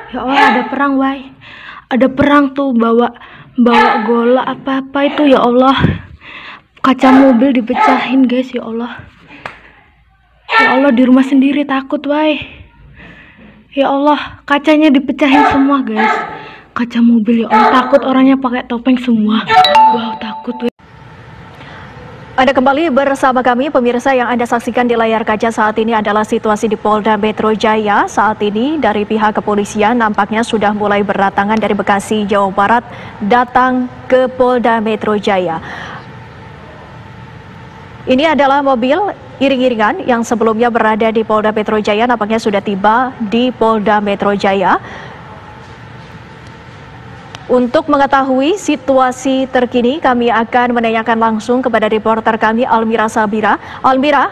Ya Allah, ada perang, Wai. Ada perang tuh, bawa golok apa-apa itu, ya Allah. Kaca mobil dipecahin, guys, ya Allah. Ya Allah, di rumah sendiri takut, Wai. Ya Allah, kacanya dipecahin semua, guys. Kaca mobil, ya Allah, takut orangnya pakai topeng semua. Wow, takut, Wai. Anda kembali bersama kami, pemirsa. Yang Anda saksikan di layar kaca saat ini adalah situasi di Polda Metro Jaya. Saat ini dari pihak kepolisian nampaknya sudah mulai berdatangan dari Bekasi, Jawa Barat, datang ke Polda Metro Jaya. Ini adalah mobil iring-iringan yang sebelumnya berada di Polda Metro Jaya, nampaknya sudah tiba di Polda Metro Jaya. Untuk mengetahui situasi terkini, kami akan menanyakan langsung kepada reporter kami Almira Sabira. Almira.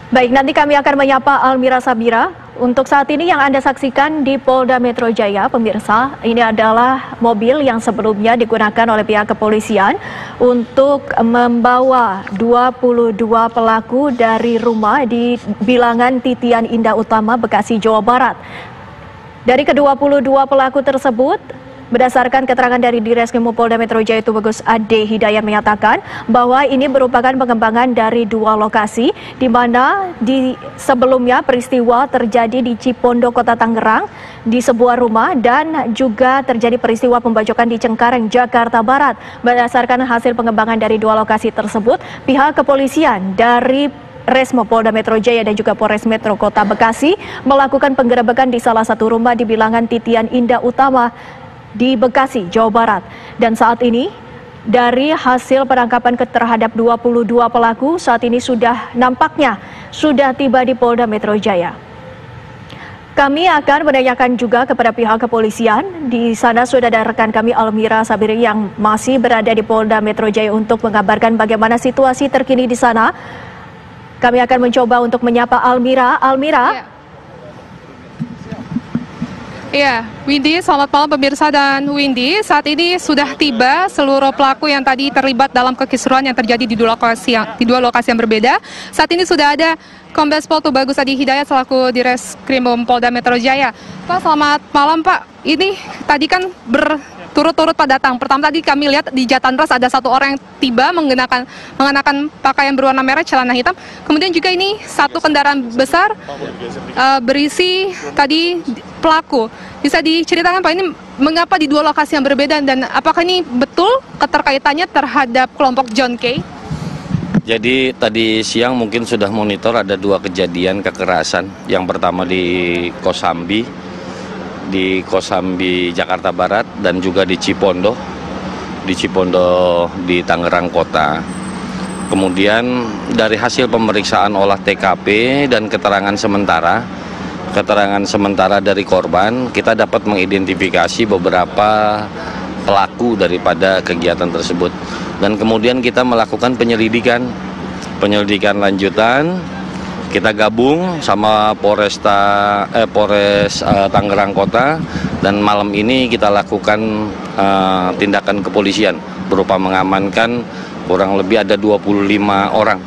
Baik, nanti kami akan menyapa Almira Sabira. Untuk saat ini yang Anda saksikan di Polda Metro Jaya, pemirsa, ini adalah mobil yang sebelumnya digunakan oleh pihak kepolisian untuk membawa 22 pelaku dari rumah di Bilangan Titian Indah Utama, Bekasi, Jawa Barat. Dari ke-22 pelaku tersebut, berdasarkan keterangan dari Direskrim Polda Metro Jaya Tubagus Ade Hidayat menyatakan bahwa ini merupakan pengembangan dari dua lokasi, di mana sebelumnya peristiwa terjadi di Cipondo, Kota Tangerang, di sebuah rumah, dan juga terjadi peristiwa pembacokan di Cengkareng, Jakarta Barat. Berdasarkan hasil pengembangan dari dua lokasi tersebut, pihak kepolisian dari Resmo Polda Metro Jaya dan juga Polres Metro Kota Bekasi melakukan penggerebekan di salah satu rumah di Bilangan Titian Indah Utama di Bekasi, Jawa Barat. Dan saat ini dari hasil penangkapan terhadap 22 pelaku saat ini nampaknya sudah tiba di Polda Metro Jaya. Kami akan menanyakan juga kepada pihak kepolisian. Di sana sudah ada rekan kami Almira Sabiri yang masih berada di Polda Metro Jaya untuk mengabarkan bagaimana situasi terkini di sana. Kami akan mencoba untuk menyapa Almira. Almira. Ya, Windy, selamat malam pemirsa. Dan Windy, saat ini sudah tiba seluruh pelaku yang tadi terlibat dalam kekisruhan yang terjadi di dua lokasi yang berbeda. Saat ini sudah ada Kombes Pol Tubagus Ade Hidayat selaku Direskrim Polda Metro Jaya. Pak, selamat malam Pak. Ini tadi kan berturut-turut Pak datang. Pertama tadi kami lihat di Jatandras ada satu orang yang tiba mengenakan pakaian berwarna merah, celana hitam. Kemudian juga ini satu kendaraan besar berisi tadi pelaku. Bisa diceritakan Pak, ini mengapa di dua lokasi yang berbeda dan apakah ini betul keterkaitannya terhadap kelompok John Kay? Jadi tadi siang mungkin sudah monitor ada dua kejadian kekerasan. Yang pertama di Kosambi Jakarta Barat dan juga di Cipondo di Tangerang Kota. Kemudian dari hasil pemeriksaan olah TKP dan keterangan sementara dari korban, kita dapat mengidentifikasi beberapa pelaku daripada kegiatan tersebut. Dan kemudian kita melakukan penyelidikan lanjutan. Kita gabung sama Polres Tangerang Kota, dan malam ini kita lakukan tindakan kepolisian berupa mengamankan kurang lebih ada 25 orang.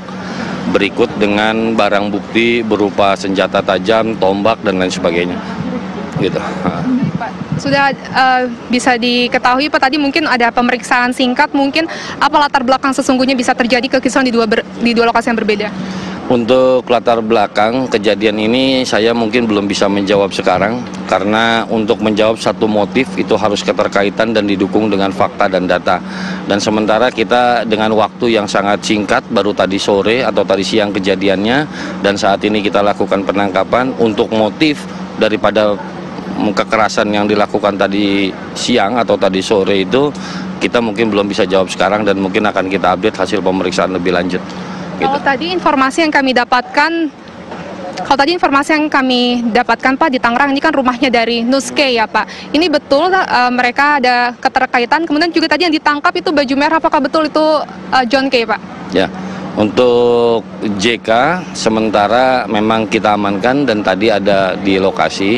Berikut dengan barang bukti berupa senjata tajam, tombak, dan lain sebagainya. Gitu. Pak, sudah bisa diketahui Pak, tadi mungkin ada pemeriksaan singkat, mungkin apa latar belakang sesungguhnya bisa terjadi kekisruhan di dua lokasi yang berbeda? Untuk latar belakang kejadian ini saya mungkin belum bisa menjawab sekarang, karena untuk menjawab satu motif itu harus keterkaitan dan didukung dengan fakta dan data. Dan sementara kita dengan waktu yang sangat singkat, baru tadi sore atau tadi siang kejadiannya, dan saat ini kita lakukan penangkapan. Untuk motif daripada kekerasan yang dilakukan tadi siang atau tadi sore itu kita mungkin belum bisa jawab sekarang, dan mungkin akan kita update hasil pemeriksaan lebih lanjut. Kalau tadi informasi yang kami dapatkan Pak, di Tangerang ini kan rumahnya dari Nuske ya Pak. Ini betul mereka ada keterkaitan. Kemudian juga tadi yang ditangkap itu baju merah, apakah betul itu John Kay Pak? Ya, Untuk JK sementara memang kita amankan dan tadi ada di lokasi.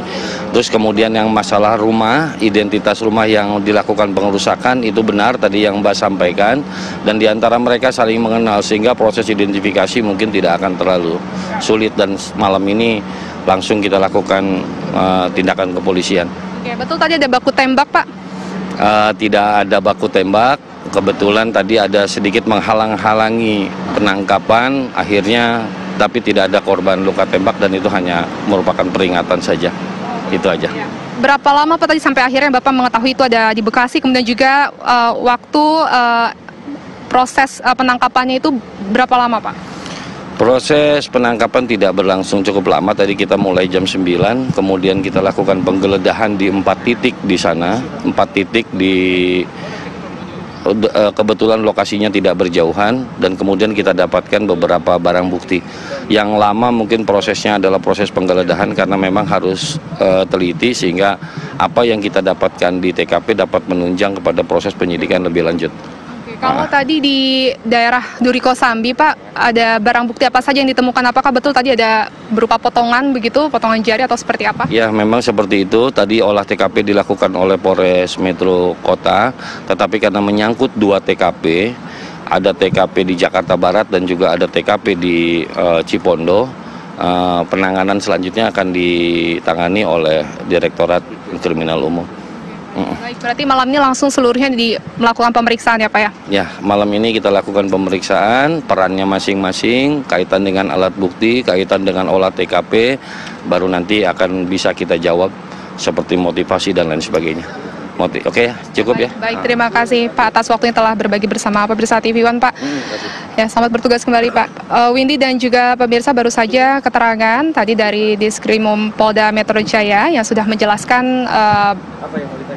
Terus kemudian yang masalah rumah, identitas rumah yang dilakukan pengerusakan itu benar tadi yang Mbak sampaikan, dan diantara mereka saling mengenal sehingga proses identifikasi mungkin tidak akan terlalu sulit, dan malam ini langsung kita lakukan tindakan kepolisian. Oke, betul tadi ada baku tembak, Pak? Tidak ada baku tembak. Kebetulan tadi ada sedikit menghalang-halangi penangkapan, akhirnya tapi tidak ada korban luka tembak dan itu hanya merupakan peringatan saja. Itu aja. Berapa lama Pak tadi sampai akhirnya Bapak mengetahui itu ada di Bekasi, kemudian juga waktu proses penangkapannya itu berapa lama, Pak? Proses penangkapan tidak berlangsung cukup lama, tadi kita mulai jam 9, kemudian kita lakukan penggeledahan di 4 titik di sana, 4 titik di kebetulan lokasinya tidak berjauhan, dan kemudian kita dapatkan beberapa barang bukti. Yang lama mungkin prosesnya adalah proses penggeledahan karena memang harus teliti sehingga apa yang kita dapatkan di TKP dapat menunjang kepada proses penyidikan lebih lanjut. Kalau tadi di daerah Duri Kosambi, Pak, ada barang bukti apa saja yang ditemukan? Apakah betul tadi ada berupa potongan begitu, potongan jari atau seperti apa? Ya, memang seperti itu. Tadi olah TKP dilakukan oleh Polres Metro Kota, tetapi karena menyangkut 2 TKP, ada TKP di Jakarta Barat dan juga ada TKP di Cipondo, penanganan selanjutnya akan ditangani oleh Direktorat Kriminal Umum. Baik, berarti malam ini langsung seluruhnya melakukan pemeriksaan ya Pak ya? Ya, malam ini kita lakukan pemeriksaan, perannya masing-masing, kaitan dengan alat bukti, kaitan dengan olah TKP, baru nanti akan bisa kita jawab seperti motivasi dan lain sebagainya. Oke ya, cukup ya. Baik, terima kasih Pak atas waktunya telah berbagi bersama pemirsa TV One, Pak. Ya, selamat bertugas kembali Pak. Windy dan juga pemirsa, baru saja keterangan tadi dari Diskrimum Polda Metro Jaya yang sudah menjelaskan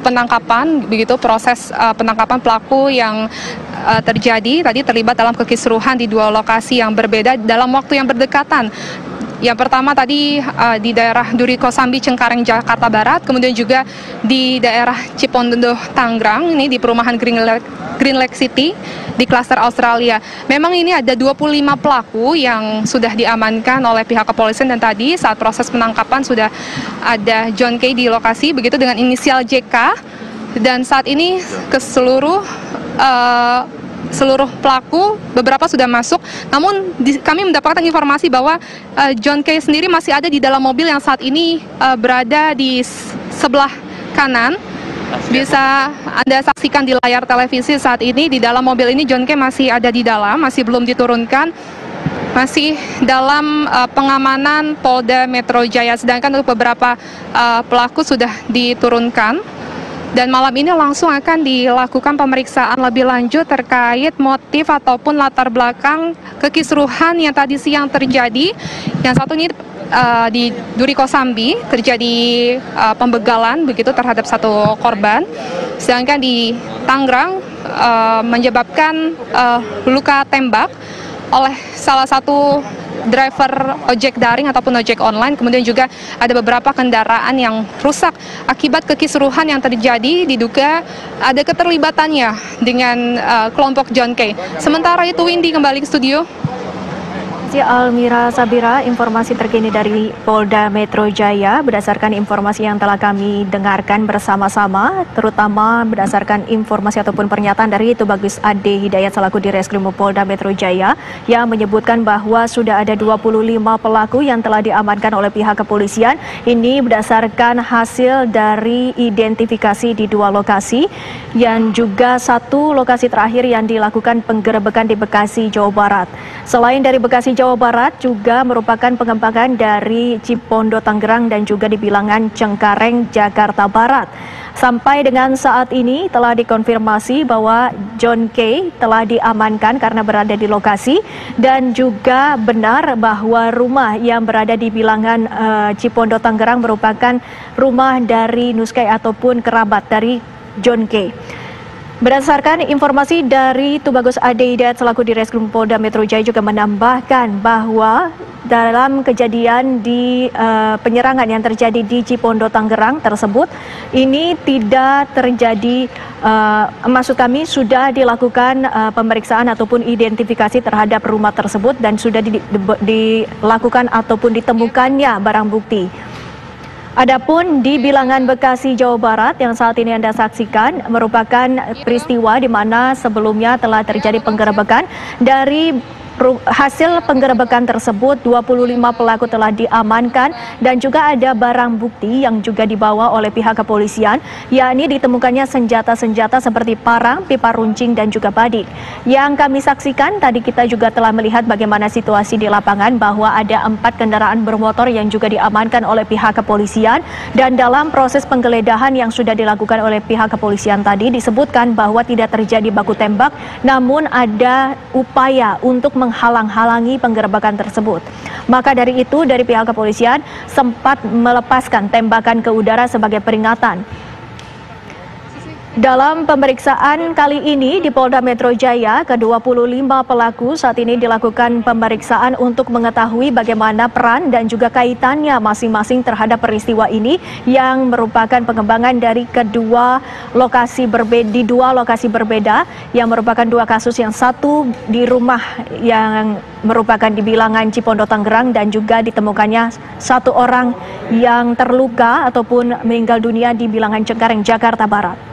penangkapan, begitu proses penangkapan pelaku yang terjadi tadi terlibat dalam kekisruhan di 2 lokasi yang berbeda dalam waktu yang berdekatan. Yang pertama tadi di daerah Duri Kosambi, Cengkareng, Jakarta Barat, kemudian juga di daerah Cipondo, Tangerang, ini di perumahan Green Lake City di klaster Australia. Memang ini ada 25 pelaku yang sudah diamankan oleh pihak kepolisian, dan tadi saat proses penangkapan sudah ada John K di lokasi, begitu dengan inisial JK, dan saat ini ke seluruh pelaku beberapa sudah masuk, namun kami mendapatkan informasi bahwa John K sendiri masih ada di dalam mobil yang saat ini berada di sebelah kanan. Bisa Anda saksikan di layar televisi saat ini, di dalam mobil ini John K masih ada di dalam, masih belum diturunkan, masih dalam pengamanan Polda Metro Jaya, sedangkan untuk beberapa pelaku sudah diturunkan. Dan malam ini langsung akan dilakukan pemeriksaan lebih lanjut terkait motif ataupun latar belakang kekisruhan yang tadi siang terjadi. Yang satu ini di Duri Kosambi terjadi pembegalan begitu terhadap satu korban. Sedangkan di Tangerang menyebabkan luka tembak oleh salah satu driver ojek daring ataupun ojek online. Kemudian juga ada beberapa kendaraan yang rusak akibat kekisruhan yang terjadi, diduga ada keterlibatannya dengan kelompok John K. Sementara itu Windy kembali ke studio. Almira Sabira, informasi terkini dari Polda Metro Jaya berdasarkan informasi yang telah kami dengarkan bersama-sama, terutama berdasarkan informasi ataupun pernyataan dari Tubagus Ade Hidayat selaku Direskrim Polda Metro Jaya yang menyebutkan bahwa sudah ada 25 pelaku yang telah diamankan oleh pihak kepolisian. Ini berdasarkan hasil dari identifikasi di 2 lokasi yang juga 1 lokasi terakhir yang dilakukan penggerebekan di Bekasi, Jawa Barat. Selain dari Bekasi, Jawa Barat juga merupakan pengembangan dari Cipondo, Tangerang, dan juga di bilangan Cengkareng, Jakarta Barat. Sampai dengan saat ini telah dikonfirmasi bahwa John K telah diamankan karena berada di lokasi, dan juga benar bahwa rumah yang berada di bilangan Cipondo, Tangerang merupakan rumah dari Nuskai ataupun kerabat dari John K. Berdasarkan informasi dari Tubagus Ade Hidayat selaku Direskrim Polda Metro Jaya juga menambahkan bahwa dalam kejadian di penyerangan yang terjadi di Cipondo Tangerang tersebut ini tidak terjadi, maksud kami sudah dilakukan pemeriksaan ataupun identifikasi terhadap rumah tersebut dan sudah dilakukan ataupun ditemukannya barang bukti. Adapun di Bilangan Bekasi, Jawa Barat yang saat ini Anda saksikan merupakan peristiwa di mana sebelumnya telah terjadi penggerebekan. Dari hasil penggerebekan tersebut 25 pelaku telah diamankan dan juga ada barang bukti yang juga dibawa oleh pihak kepolisian, yakni ditemukannya senjata-senjata seperti parang, pipa runcing dan juga badik. Yang kami saksikan tadi kita juga telah melihat bagaimana situasi di lapangan bahwa ada 4 kendaraan bermotor yang juga diamankan oleh pihak kepolisian, dan dalam proses penggeledahan yang sudah dilakukan oleh pihak kepolisian tadi disebutkan bahwa tidak terjadi baku tembak, namun ada upaya untuk menghalang-halangi penggerebekan tersebut. Maka dari itu dari pihak kepolisian sempat melepaskan tembakan ke udara sebagai peringatan. Dalam pemeriksaan kali ini di Polda Metro Jaya, ke-25 pelaku saat ini dilakukan pemeriksaan untuk mengetahui bagaimana peran dan juga kaitannya masing-masing terhadap peristiwa ini yang merupakan pengembangan dari dua lokasi berbeda yang merupakan 2 kasus, yang satu di rumah yang merupakan di Bilangan Cipondo Tangerang dan juga ditemukannya 1 orang yang terluka ataupun meninggal dunia di Bilangan Cengkareng, Jakarta Barat.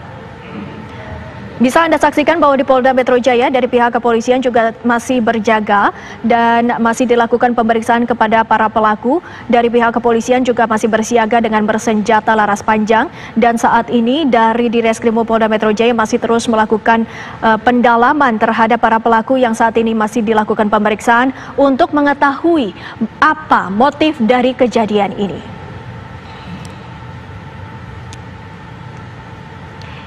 Bisa Anda saksikan bahwa di Polda Metro Jaya dari pihak kepolisian juga masih berjaga dan masih dilakukan pemeriksaan kepada para pelaku. Dari pihak kepolisian juga masih bersiaga dengan bersenjata laras panjang, dan saat ini dari Direskrim Polda Metro Jaya masih terus melakukan pendalaman terhadap para pelaku yang saat ini masih dilakukan pemeriksaan untuk mengetahui apa motif dari kejadian ini.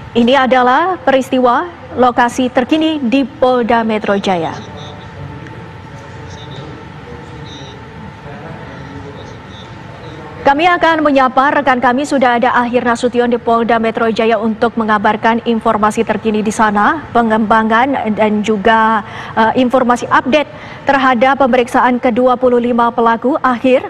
Ini adalah peristiwa lokasi terkini di Polda Metro Jaya. Kami akan menyapa rekan kami, sudah ada Akhir Nasution di Polda Metro Jaya untuk mengabarkan informasi terkini di sana, pengembangan dan juga informasi update terhadap pemeriksaan ke-25 pelaku. Akhir.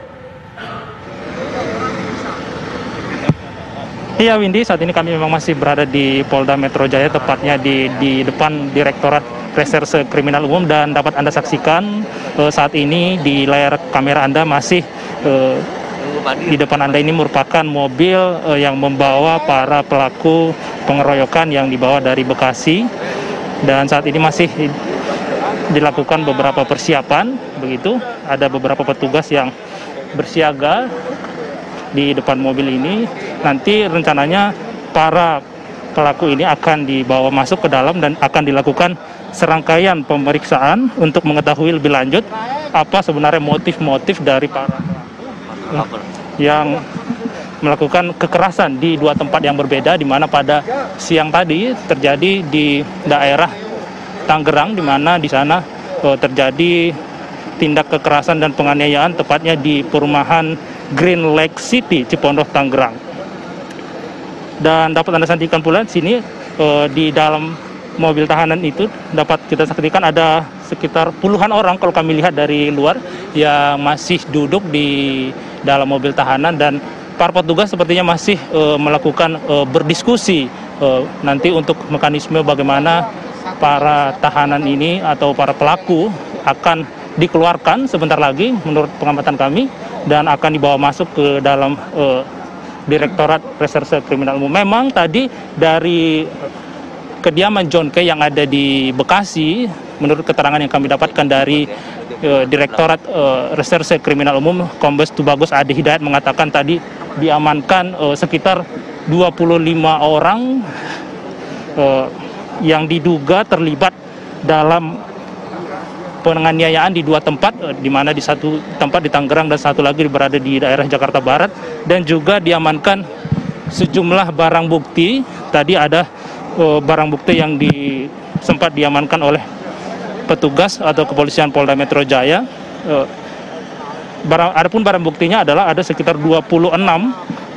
Iya Windy, saat ini kami memang masih berada di Polda Metro Jaya, tepatnya di depan Direktorat Reserse Kriminal Umum, dan dapat Anda saksikan saat ini di layar kamera Anda masih di depan Anda ini merupakan mobil yang membawa para pelaku pengeroyokan yang dibawa dari Bekasi, dan saat ini masih dilakukan beberapa persiapan. Begitu, ada beberapa petugas yang bersiaga di depan mobil ini. Nanti rencananya para pelaku ini akan dibawa masuk ke dalam dan akan dilakukan serangkaian pemeriksaan untuk mengetahui lebih lanjut apa sebenarnya motif-motif dari para pelaku yang melakukan kekerasan di 2 tempat yang berbeda, di mana pada siang tadi terjadi di daerah Tangerang, di mana di sana terjadi tindak kekerasan dan penganiayaan, tepatnya di perumahan Green Lake City, Cipondo, Tangerang. Dan dapat Anda saksikan pula di sini di dalam mobil tahanan itu dapat kita saksikan ada sekitar puluhan orang kalau kami lihat dari luar yang masih duduk di dalam mobil tahanan, dan para petugas sepertinya masih melakukan berdiskusi nanti untuk mekanisme bagaimana para tahanan ini atau para pelaku akan dikeluarkan sebentar lagi menurut pengamatan kami, dan akan dibawa masuk ke dalam Direktorat Reserse Kriminal Umum. Memang tadi dari kediaman John K yang ada di Bekasi, menurut keterangan yang kami dapatkan dari Direktorat Reserse Kriminal Umum, Kombes Tubagus Ade Hidayat mengatakan tadi diamankan sekitar 25 orang yang diduga terlibat dalam penganiayaan di 2 tempat, di mana di satu tempat di Tangerang dan satu lagi berada di daerah Jakarta Barat, dan juga diamankan sejumlah barang bukti. Tadi ada barang bukti yang sempat diamankan oleh petugas atau kepolisian Polda Metro Jaya. Adapun barang buktinya adalah ada sekitar 26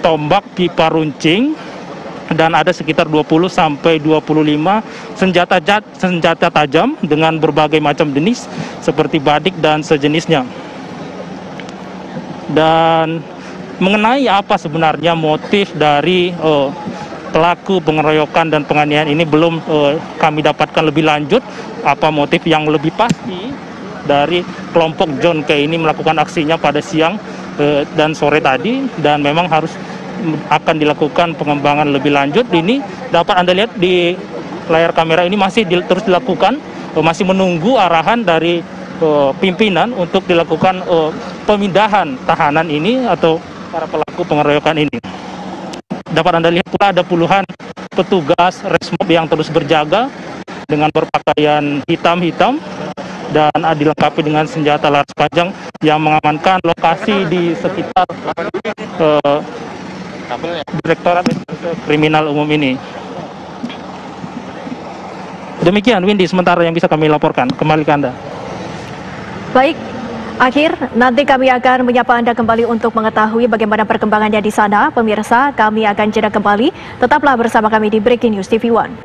tombak pipa runcing, dan ada sekitar 20 sampai 25 senjata tajam dengan berbagai macam jenis seperti badik dan sejenisnya. Dan mengenai apa sebenarnya motif dari pelaku pengeroyokan dan penganiayaan ini belum kami dapatkan lebih lanjut apa motif yang lebih pasti dari kelompok John K ini melakukan aksinya pada siang dan sore tadi, dan memang harus akan dilakukan pengembangan lebih lanjut. Ini dapat Anda lihat di layar kamera ini masih terus dilakukan, masih menunggu arahan dari pimpinan untuk dilakukan pemindahan tahanan ini atau para pelaku pengeroyokan ini. Dapat Anda lihat pula ada puluhan petugas resmob yang terus berjaga dengan berpakaian hitam-hitam dan dilengkapi dengan senjata laras panjang yang mengamankan lokasi di sekitar Direktorat Kriminal Umum ini. Demikian Windy sementara yang bisa kami laporkan. Kembali ke Anda. Baik, Akhir, nanti kami akan menyapa Anda kembali untuk mengetahui bagaimana perkembangannya di sana. Pemirsa, kami akan jeda kembali. Tetaplah bersama kami di Breaking News TV One.